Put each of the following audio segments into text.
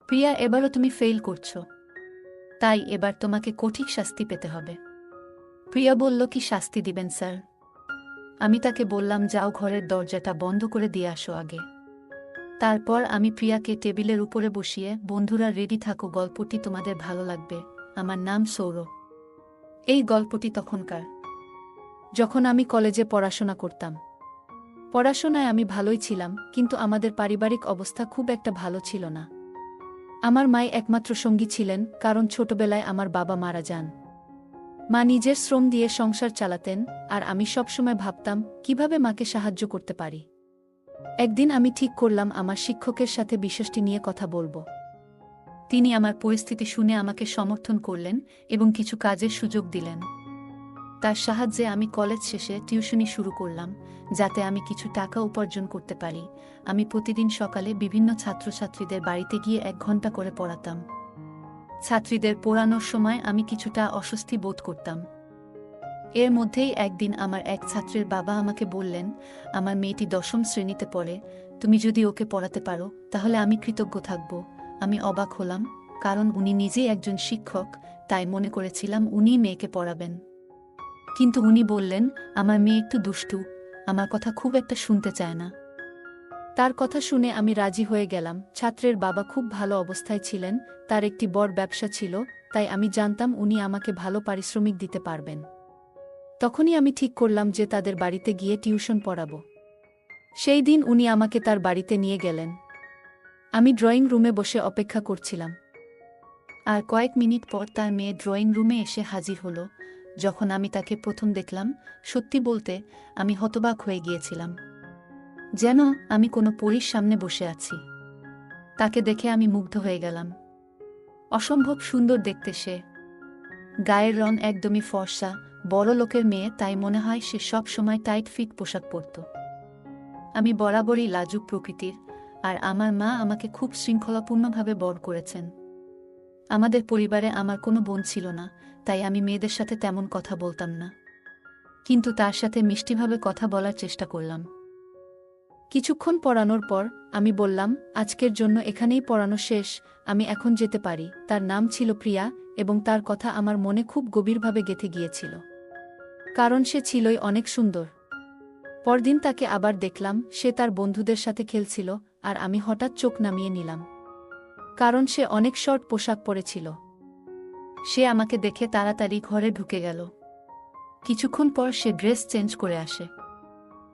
প্রিয়া, এবারও তুমি ফেল করছো, তাই এবার তোমাকে কঠিন শাস্তি পেতে হবে। প্রিয়া বলল, কি শাস্তি দিবেন স্যার? আমি তাকে বললাম, যাও ঘরের দরজাটা বন্ধ করে দিয়ে আসো আগে। তারপর আমি প্রিয়াকে টেবিলের উপরে বসিয়ে, বন্ধুরা রেডি থাকো, গল্পটি তোমাদের ভালো লাগবে। আমার নাম সৌরভ। এই গল্পটি তখনকার, যখন আমি কলেজে পড়াশোনা করতাম। পড়াশোনায় আমি ভালোই ছিলাম, কিন্তু আমাদের পারিবারিক অবস্থা খুব একটা ভালো ছিল না। আমার মাই একমাত্র সঙ্গী ছিলেন, কারণ ছোটবেলায় আমার বাবা মারা যান। মা নিজের শ্রম দিয়ে সংসার চালাতেন, আর আমি সবসময় ভাবতাম কিভাবে মাকে সাহায্য করতে পারি। একদিন আমি ঠিক করলাম আমার শিক্ষকের সাথে বিষয়টি নিয়ে কথা বলবো। তিনি আমার পরিস্থিতি শুনে আমাকে সমর্থন করলেন এবং কিছু কাজের সুযোগ দিলেন। তার সাহায্যে আমি কলেজ শেষে টিউশনি শুরু করলাম, যাতে আমি কিছু টাকা উপার্জন করতে পারি। আমি প্রতিদিন সকালে বিভিন্ন ছাত্রছাত্রীদের বাড়িতে গিয়ে 1 ঘন্টা করে পড়াতাম। ছাত্রীদের পড়ানোর সময় আমি কিছুটা অস্বস্তি বোধ করতাম। এর মধ্যেই একদিন আমার এক ছাত্রের বাবা আমাকে বললেন, আমার মেয়েটি 10ম শ্রেণীতে পড়ে, তুমি যদি ওকে পড়াতে পারো তাহলে আমি কৃতজ্ঞ থাকব। আমি অবাক হলাম, কারণ উনি নিজেই একজন শিক্ষক, তাই মনে করেছিলাম উনিই মেয়েকে পড়াবেন। কিন্তু উনি বললেন, আমার মেয়ে একটু দুষ্টু, আমার কথা খুব একটা শুনতে চায় না। তার কথা শুনে আমি রাজি হয়ে গেলাম। ছাত্রের বাবা খুব ভালো অবস্থায় ছিলেন, তার একটি বড় ব্যবসা ছিল, তাই আমি জানতাম উনি আমাকে ভালো পারিশ্রমিক দিতে পারবেন। তখনই আমি ঠিক করলাম যে তাদের বাড়িতে গিয়ে টিউশন পড়াবো। সেই দিন উনি আমাকে তার বাড়িতে নিয়ে গেলেন। আমি ড্রয়িং রুমে বসে অপেক্ষা করছিলাম। আর কয়েক মিনিট পর তার মেয়ে ড্রয়িং রুমে এসে হাজির হলো। যখন আমি তাকে প্রথম দেখলাম, সত্যি বলতে আমি হতবাক হয়ে গিয়েছিলাম, যেন আমি কোনো পরীর সামনে বসে আছি। তাকে দেখে আমি মুগ্ধ হয়ে গেলাম। অসম্ভব সুন্দর দেখতে সে। গায়ের রং একদমই ফর্সা, বড় লোকের মেয়ে, তাই মনে হয় সে সব সময় টাইট ফিট পোশাক পরত। আমি বরাবরই লাজুক প্রকৃতির, আর আমার মা আমাকে খুব শৃঙ্খলাপূর্ণভাবে বড় করেছেন। আমাদের পরিবারে আমার কোনো বোন ছিল না, তাই আমি মেয়েদের সাথে তেমন কথা বলতাম না। কিন্তু তার সাথে মিষ্টিভাবে কথা বলার চেষ্টা করলাম। কিছুক্ষণ পড়ানোর পর আমি বললাম, আজকের জন্য এখানেই পড়ানো শেষ, আমি এখন যেতে পারি। তার নাম ছিল প্রিয়া, এবং তার কথা আমার মনে খুব গভীরভাবে গেঁথে গিয়েছিল, কারণ সে ছিলই অনেক সুন্দর। পরদিন তাকে আবার দেখলাম, সে তার বন্ধুদের সাথে খেলছিল, আর আমি হঠাৎ চোখ নামিয়ে নিলাম, কারণ সে অনেক শর্ট পোশাক পরেছিল। সে আমাকে দেখে তাড়াতাড়ি ঘরে ঢুকে গেল। কিছুক্ষণ পর সে ড্রেস চেঞ্জ করে আসে।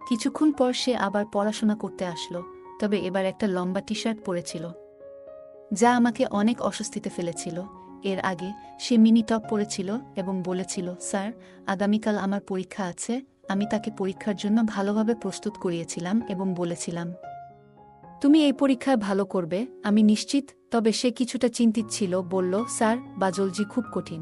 কিছুক্ষণ পর সে আবার পড়াশোনা করতে আসলো, তবে এবার একটা লম্বা টি শার্ট পরেছিল, যা আমাকে অনেক অস্বস্তিতে ফেলেছিল। এর আগে সে মিনি টপ পরেছিল এবং বলেছিল, স্যার, আগামীকাল আমার পরীক্ষা আছে। আমি তাকে পরীক্ষার জন্য ভালোভাবে প্রস্তুত করিয়েছিলাম এবং বলেছিলাম, তুমি এই পরীক্ষায় ভালো করবে, আমি নিশ্চিত। তবে সে কিছুটা চিন্তিত ছিল, বলল, স্যার, বায়োলজি খুব কঠিন,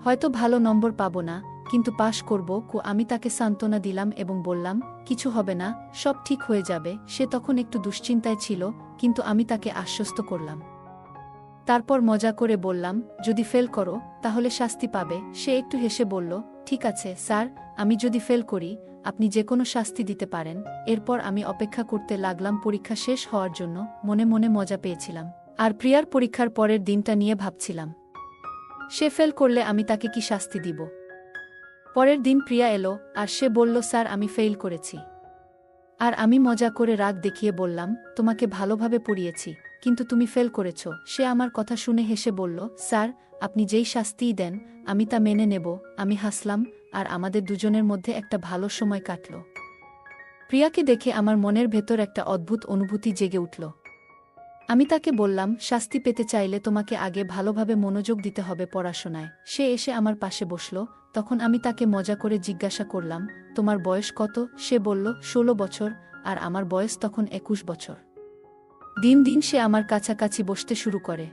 হয়তো ভালো নম্বর পাব না, কিন্তু পাশ করব। আমি তাকে সান্ত্বনা দিলাম এবং বললাম, কিছু হবে না, সব ঠিক হয়ে যাবে। সে তখন একটু দুশ্চিন্তায় ছিল, কিন্তু আমি তাকে আশ্বস্ত করলাম। তারপর মজা করে বললাম, যদি ফেল করো তাহলে শাস্তি পাবে। সে একটু হেসে বলল, ঠিক আছে স্যার, আমি যদি ফেল করি আপনি যে কোনো শাস্তি দিতে পারেন। এরপর আমি অপেক্ষা করতে লাগলাম পরীক্ষা শেষ হওয়ার জন্য। মনে মনে মজা পেয়েছিলাম, আর প্রিয়ার পরীক্ষার পরের দিনটা নিয়ে ভাবছিলাম, সে ফেল করলে আমি তাকে কি শাস্তি দিব। পরের দিন প্রিয়া এলো, আর সে বলল, স্যার, আমি ফেল করেছি। আর আমি মজা করে রাগ দেখিয়ে বললাম, তোমাকে ভালোভাবে পড়িয়েছি, কিন্তু তুমি ফেল করেছ। সে আমার কথা শুনে হেসে বলল, স্যার, আপনি যেই শাস্তিই দেন আমি তা মেনে নেব। আমি হাসলাম, আর আমাদের দুজনের মধ্যে একটা ভালো সময় কাটল। প্রিয়াকে দেখে আমার মনের ভেতর একটা অদ্ভুত অনুভূতি জেগে উঠল। আমি তাকে বললাম, শাস্তি পেতে চাইলে তোমাকে আগে ভালোভাবে মনোযোগ দিতে হবে পড়াশোনায়। সে এসে আমার পাশে বসল। তখন আমি তাকে মজা করে জিজ্ঞাসা করলাম, তোমার বয়স কত? সে বলল, 16 বছর, আর আমার বয়স তখন 21 বছর। দিন দিন সে আমার কাছাকাছি বসতে শুরু করে।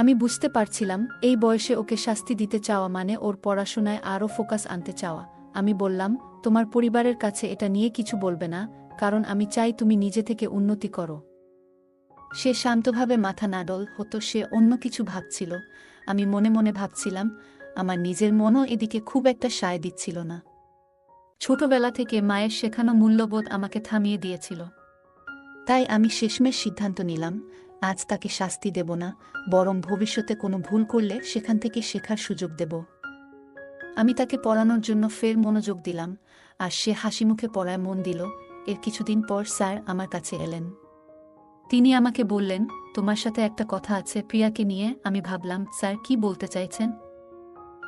আমি বুঝতে পারছিলাম, এই বয়সে ওকে শাস্তি দিতে চাওয়া মানে ওর পড়াশোনায় আরও ফোকাস আনতে চাওয়া। আমি বললাম, তোমার পরিবারের কাছে এটা নিয়ে কিছু বলবে না, কারণ আমি চাই তুমি নিজে থেকে উন্নতি করো। সে শান্তভাবে মাথা নাড়ল। হতো সে অন্য কিছু ভাবছিল। আমি মনে মনে ভাবছিলাম, আমার নিজের মনও এদিকে খুব একটা সায় দিচ্ছিল না। ছোটবেলা থেকে মায়ের শেখানো মূল্যবোধ আমাকে থামিয়ে দিয়েছিল। তাই আমি শেষমেশ সিদ্ধান্ত নিলাম, আজ তাকে শাস্তি দেব না, বরং ভবিষ্যতে কোনো ভুল করলে সেখান থেকে শেখার সুযোগ দেব। আমি তাকে পড়ানোর জন্য ফের মনোযোগ দিলাম, আর সে হাসিমুখে পড়ায় মন দিল। এর কিছুদিন পর স্যার আমার কাছে এলেন। তিনি আমাকে বললেন, তোমার সাথে একটা কথা আছে প্রিয়াকে নিয়ে। আমি ভাবলাম, স্যার কি বলতে চাইছেন?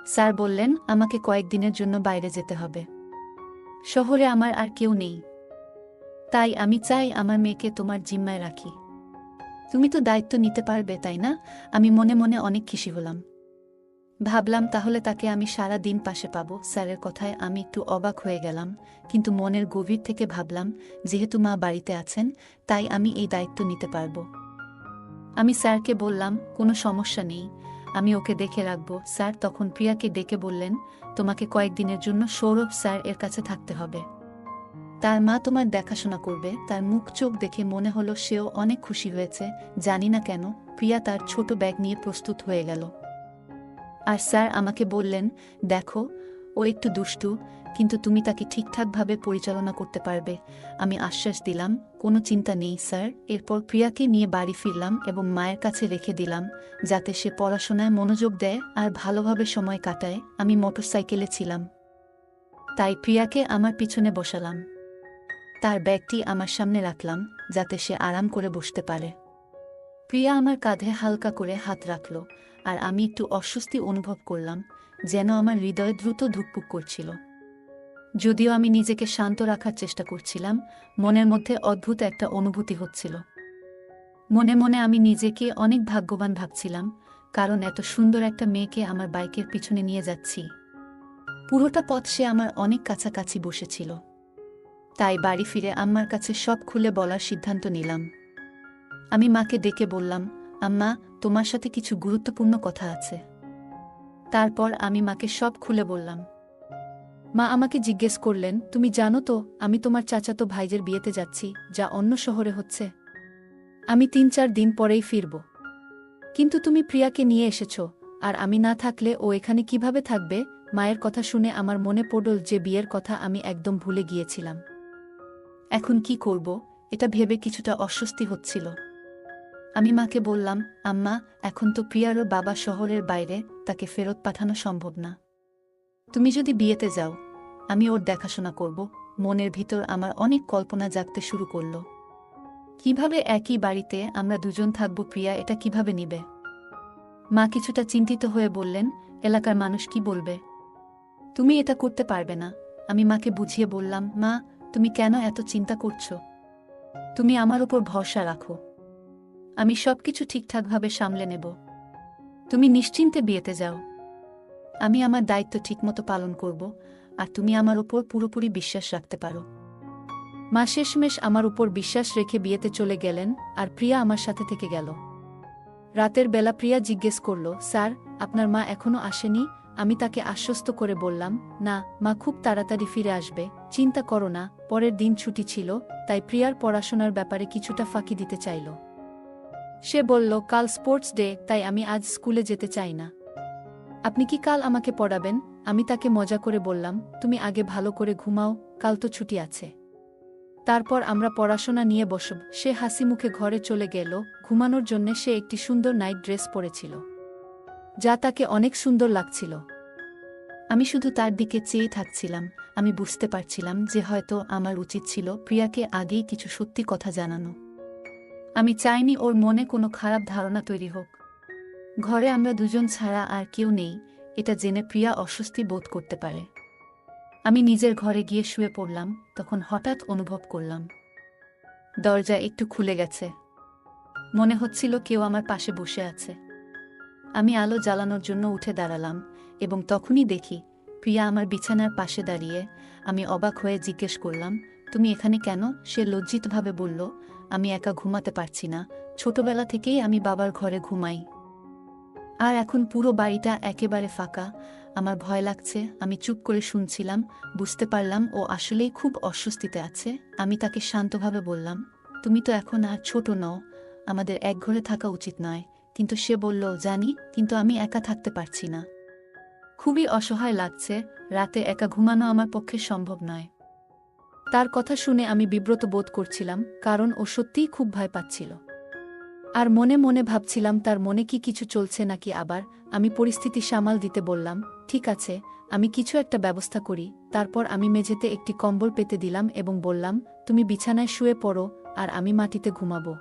স্যার বললেন, আমাকে কয়েকদিনের জন্য বাইরে যেতে হবে। শহরে আমার আর কেউ নেই, তাই আমি চাই আমার মেয়েকে তোমার জিম্মায় রাখি। তুমি তো দায়িত্ব নিতে পারবে, তাই না? আমি মনে মনে অনেক খুশি হলাম। ভাবলাম তাহলে তাকে আমি সারা দিন পাশে পাবো। স্যারের কথায় আমি একটু অবাক হয়ে গেলাম, কিন্তু মনের গভীর থেকে ভাবলাম, যেহেতু মা বাড়িতে আছেন, তাই আমি এই দায়িত্ব নিতে পারবো। আমি স্যারকে বললাম, কোনো সমস্যা নেই, আমি ওকে দেখে রাখবো। স্যার তখন প্রিয়াকে ডেকে বললেন, তোমাকে কয়েকদিনের জন্য সৌরভ স্যার এর কাছে থাকতে হবে। তার মা তোমার দেখাশোনা করবে। তার মুখ চোখ দেখে মনে হলো সেও অনেক খুশি হয়েছে। জানি না কেন, প্রিয়া তার ছোট ব্যাগ নিয়ে প্রস্তুত হয়ে গেল। আর স্যার আমাকে বললেন, দেখো, ও একটু দুষ্টু, কিন্তু তুমি তাকে ঠিকঠাকভাবে পরিচালনা করতে পারবে। আমি আশ্বাস দিলাম, কোনো চিন্তা নেই স্যার। এরপর প্রিয়াকে নিয়ে বাড়ি ফিরলাম এবং মায়ের কাছে রেখে দিলাম, যাতে সে পড়াশোনায় মনোযোগ দেয় আর ভালোভাবে সময় কাটায়। আমি মোটরসাইকেলে ছিলাম, তাই প্রিয়াকে আমার পিছনে বসালাম। তার ব্যাগটি আমার সামনে রাখলাম, যাতে সে আরাম করে বসতে পারে। প্রিয়া আমার কাঁধে হালকা করে হাত রাখল, আর আমি একটু অস্বস্তি অনুভব করলাম, যেন আমার হৃদয়ে দ্রুত ধুকপুক করছিল। যদিও আমি নিজেকে শান্ত রাখার চেষ্টা করছিলাম, মনের মধ্যে অদ্ভুত একটা অনুভূতি হচ্ছিল। মনে মনে আমি নিজেকে অনেক ভাগ্যবান ভাবছিলাম, কারণ এত সুন্দর একটা মেয়েকে আমার বাইকের পিছনে নিয়ে যাচ্ছি। পুরোটা পথ সে আমার অনেক কাছাকাছি বসেছিল। তাই বাড়ি ফিরে আম্মার কাছে সব খুলে বলার সিদ্ধান্ত নিলাম। আমি মাকে ডেকে বললাম, আম্মা, তোমার সাথে কিছু গুরুত্বপূর্ণ কথা আছে। তারপর আমি মাকে সব খুলে বললাম। মা আমাকে জিজ্ঞেস করলেন, তুমি জানো তো আমি তোমার চাচাতো ভাইজের বিয়েতে যাচ্ছি, যা অন্য শহরে হচ্ছে। আমি 3-4 দিন পরেই ফিরব। কিন্তু তুমি প্রিয়াকে নিয়ে এসেছ, আর আমি না থাকলে ও এখানে কিভাবে থাকবে? মায়ের কথা শুনে আমার মনে পড়ল যে বিয়ের কথা আমি একদম ভুলে গিয়েছিলাম। এখন কি করব, এটা ভেবে কিছুটা অস্বস্তি হচ্ছিল। আমি মাকে বললাম, আম্মা, এখন তো প্রিয়ারও বাবা শহরের বাইরে, তাকে ফেরত পাঠানো সম্ভব না। তুমি যদি বিয়েতে যাও, আমি ওর দেখাশোনা করব। মনের ভিতর আমার অনেক কল্পনা জাগতে শুরু করল। কিভাবে একই বাড়িতে আমরা দুজন থাকব, প্রিয়া এটা কিভাবে নিবে? মা কিছুটা চিন্তিত হয়ে বললেন, এলাকার মানুষ কি বলবে? তুমি এটা করতে পারবে না। আমি মাকে বুঝিয়ে বললাম, মা, তুমি কেন এত চিন্তা করছো? তুমি আমার উপর ভরসা রাখো, আমি সবকিছু ঠিকঠাকভাবে সামলে নেব। তুমি নিশ্চিন্তে বিয়েতে যাও, আমি আমার দায়িত্ব ঠিকমতো পালন করব, আর তুমি আমার উপর পুরোপুরি বিশ্বাস রাখতে পারো। মা শেষমেশ আমার উপর বিশ্বাস রেখে বিয়েতে চলে গেলেন, আর প্রিয়া আমার সাথে থেকে গেল। রাতের বেলা প্রিয়া জিজ্ঞেস করল, স্যার, আপনার মা এখনো আসেনি? আমি তাকে আশ্বস্ত করে বললাম, না মা, খুব তাড়াতাড়ি ফিরে আসবে, চিন্তা করো না। পরের দিন ছুটি ছিল, তাই প্রিয়ার পড়াশোনার ব্যাপারে কিছুটা ফাঁকি দিতে চাইল। সে বলল, কাল স্পোর্টস ডে, তাই আমি আজ স্কুলে যেতে চাই না। আপনি কি কাল আমাকে পড়াবেন? আমি তাকে মজা করে বললাম, তুমি আগে ভালো করে ঘুমাও, কাল তো ছুটি আছে। তারপর আমরা পড়াশোনা নিয়ে বসব। সে হাসি মুখে ঘরে চলে গেল। ঘুমানোর জন্য সে একটি সুন্দর নাইট ড্রেস পরেছিল, যা তাকে অনেক সুন্দর লাগছিল। আমি শুধু তার দিকে চেয়ে থাকছিলাম। আমি বুঝতে পারছিলাম যে হয়তো আমার উচিত ছিল প্রিয়াকে আগেই কিছু সত্যি কথা জানানো। আমি চাইনি ওর মনে কোনো খারাপ ধারণা তৈরি হোক। ঘরে আমরা দুজন ছাড়া আর কেউ নেই, এটা জেনে প্রিয়া অস্বস্তি বোধ করতে পারে। আমি নিজের ঘরে গিয়ে শুয়ে পড়লাম, তখন হঠাৎ অনুভব করলাম দরজা একটু খুলে গেছে। মনে হচ্ছিল কেউ আমার পাশে বসে আছে। আমি আলো জ্বালানোর জন্য উঠে দাঁড়ালাম, এবং তখনই দেখি প্রিয়া আমার বিছানার পাশে দাঁড়িয়ে। আমি অবাক হয়ে জিজ্ঞেস করলাম, তুমি এখানে কেন? সে লজ্জিতভাবে বলল, আমি একা ঘুমাতে পারছি না। ছোটবেলা থেকেই আমি বাবার ঘরে ঘুমাই, আর এখন পুরো বাড়িটা একেবারে ফাঁকা। আমার ভয় লাগছে। আমি চুপ করে শুনছিলাম। বুঝতে পারলাম ও আসলেই খুব অস্বস্তিতে আছে। আমি তাকে শান্তভাবে বললাম, তুমি তো এখন আর ছোট নও, আমাদের এক ঘরে থাকা উচিত নয়। কিন্তু সে বলল, জানি, কিন্তু আমি একা থাকতে পারছি না। খুবই অসহায় লাগছে। রাতে একা ঘুমানো আমার পক্ষে সম্ভব নয়। তার কথা শুনে আমি বিব্রত বোধ করছিলাম, কারণ ও সত্যিই খুব ভয় পাচ্ছিল। আর মনে মনে ভাবছিলাম তার মনে কি কিছু চলছে নাকি। আবার আমি পরিস্থিতি সামাল দিতে বললাম, ঠিক আছে, আমি কিছু একটা ব্যবস্থা করি। তারপর আমি মেঝেতে একটি কম্বল পেতে দিলাম এবং বললাম, তুমি বিছানায় শুয়ে পড়ো আর আমি মাটিতে ঘুমাবো।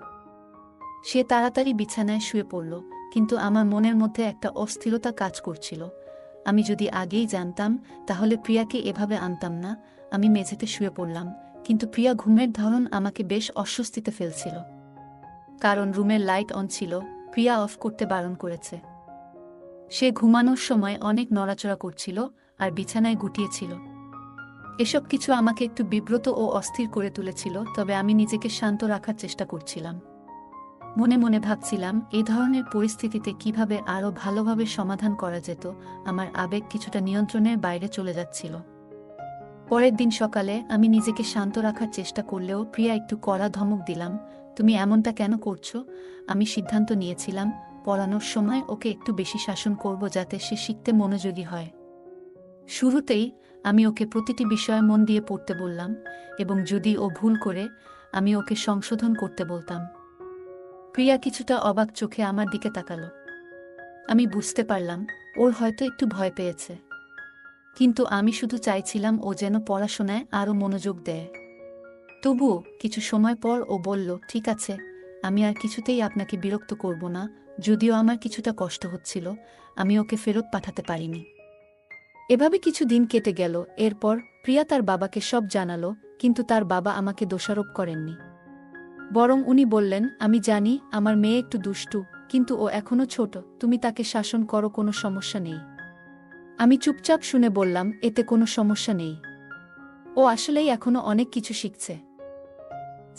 সে তাড়াতাড়ি বিছানায় শুয়ে পড়ল, কিন্তু আমার মনের মধ্যে একটা অস্থিরতা কাজ করছিল। আমি যদি আগেই জানতাম তাহলে প্রিয়াকে এভাবে আনতাম না। আমি মেঝেতে শুয়ে পড়লাম, কিন্তু প্রিয়া ঘুমের ধরন আমাকে বেশ অস্বস্তিতে ফেলছিল। কারণ রুমের লাইট অন ছিল, প্রিয়া অফ করতে বারণ করেছে। সে ঘুমানোর সময় অনেক নড়াচড়া করছিল আর বিছানায় গুটিয়েছিল। এসব কিছু আমাকে একটু বিব্রত ও অস্থির করে তুলেছিল, তবে আমি নিজেকে শান্ত রাখার চেষ্টা করছিলাম। মনে মনে ভাবছিলাম এই ধরনের পরিস্থিতিতে কিভাবে আরও ভালোভাবে সমাধান করা যেত। আমার আবেগ কিছুটা নিয়ন্ত্রণের বাইরে চলে যাচ্ছিল। পরের দিন সকালে আমি নিজেকে শান্ত রাখার চেষ্টা করলেও প্রিয়া একটু কড়া ধমক দিলাম, তুমি এমনটা কেন করছো? আমি সিদ্ধান্ত নিয়েছিলাম পড়ানোর সময় ওকে একটু বেশি শাসন করব যাতে সে শিখতে মনোযোগী হয়। শুরুতেই আমি ওকে প্রতিটি বিষয়ে মন দিয়ে পড়তে বললাম এবং যদি ও ভুল করে আমি ওকে সংশোধন করতে বলতাম। প্রিয়া কিছুটা অবাক চোখে আমার দিকে তাকালো। আমি বুঝতে পারলাম ওর হয়তো একটু ভয় পেয়েছে, কিন্তু আমি শুধু চাইছিলাম ও যেন পড়াশোনায় আরও মনোযোগ দেয়। তবুও কিছু সময় পর ও বলল, ঠিক আছে, আমি আর কিছুতেই আপনাকে বিরক্ত করব না। যদিও আমার কিছুটা কষ্ট হচ্ছিল, আমি ওকে ফেরত পাঠাতে পারিনি। এভাবে কিছু দিন কেটে গেল। এরপর প্রিয়া তার বাবাকে সব জানালো, কিন্তু তার বাবা আমাকে দোষারোপ করেননি। বরং উনি বললেন, আমি জানি আমার মেয়ে একটু দুষ্টু, কিন্তু ও এখনো ছোট, তুমি তাকে শাসন করো, কোনো সমস্যা নেই। আমি চুপচাপ শুনে বললাম, এতে কোনো সমস্যা নেই, ও আসলেই এখনো অনেক কিছু শিখছে।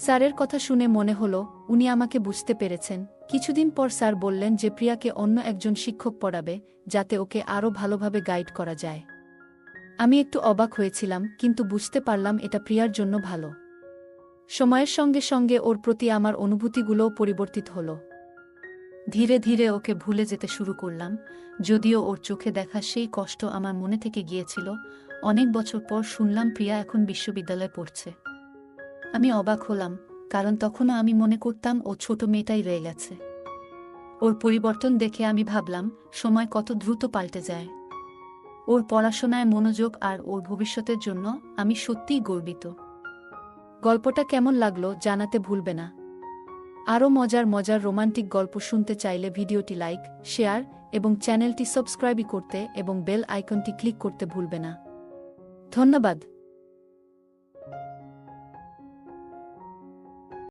স্যারের কথা শুনে মনে হলো উনি আমাকে বুঝতে পেরেছেন। কিছুদিন পর স্যার বললেন যে প্রিয়াকে অন্য একজন শিক্ষক পড়াবে, যাতে ওকে আরও ভালোভাবে গাইড করা যায়। আমি একটু অবাক হয়েছিলাম, কিন্তু বুঝতে পারলাম এটা প্রিয়ার জন্য ভালো। সময়ের সঙ্গে সঙ্গে ওর প্রতি আমার অনুভূতিগুলোও পরিবর্তিত হলো। ধীরে ধীরে ওকে ভুলে যেতে শুরু করলাম, যদিও ওর চোখে দেখা সেই কষ্ট আমার মনে থেকে গিয়েছিল। অনেক বছর পর শুনলাম প্রিয়া এখন বিশ্ববিদ্যালয়ে পড়ছে। আমি অবাক হলাম, কারণ তখনও আমি মনে করতাম ও ছোট মেয়েটাই রয়ে গেছে। ওর পরিবর্তন দেখে আমি ভাবলাম সময় কত দ্রুত পাল্টে যায়। ওর পড়াশোনায় মনোযোগ আর ওর ভবিষ্যতের জন্য আমি সত্যিই গর্বিত। গল্পটা কেমন লাগলো জানাতে ভুলবে না। আরও মজার মজার রোমান্টিক গল্প শুনতে চাইলে ভিডিওটি লাইক, শেয়ার এবং চ্যানেলটি সাবস্ক্রাইব করতে এবং বেল আইকনটি ক্লিক করতে ভুলবে না। ধন্যবাদ।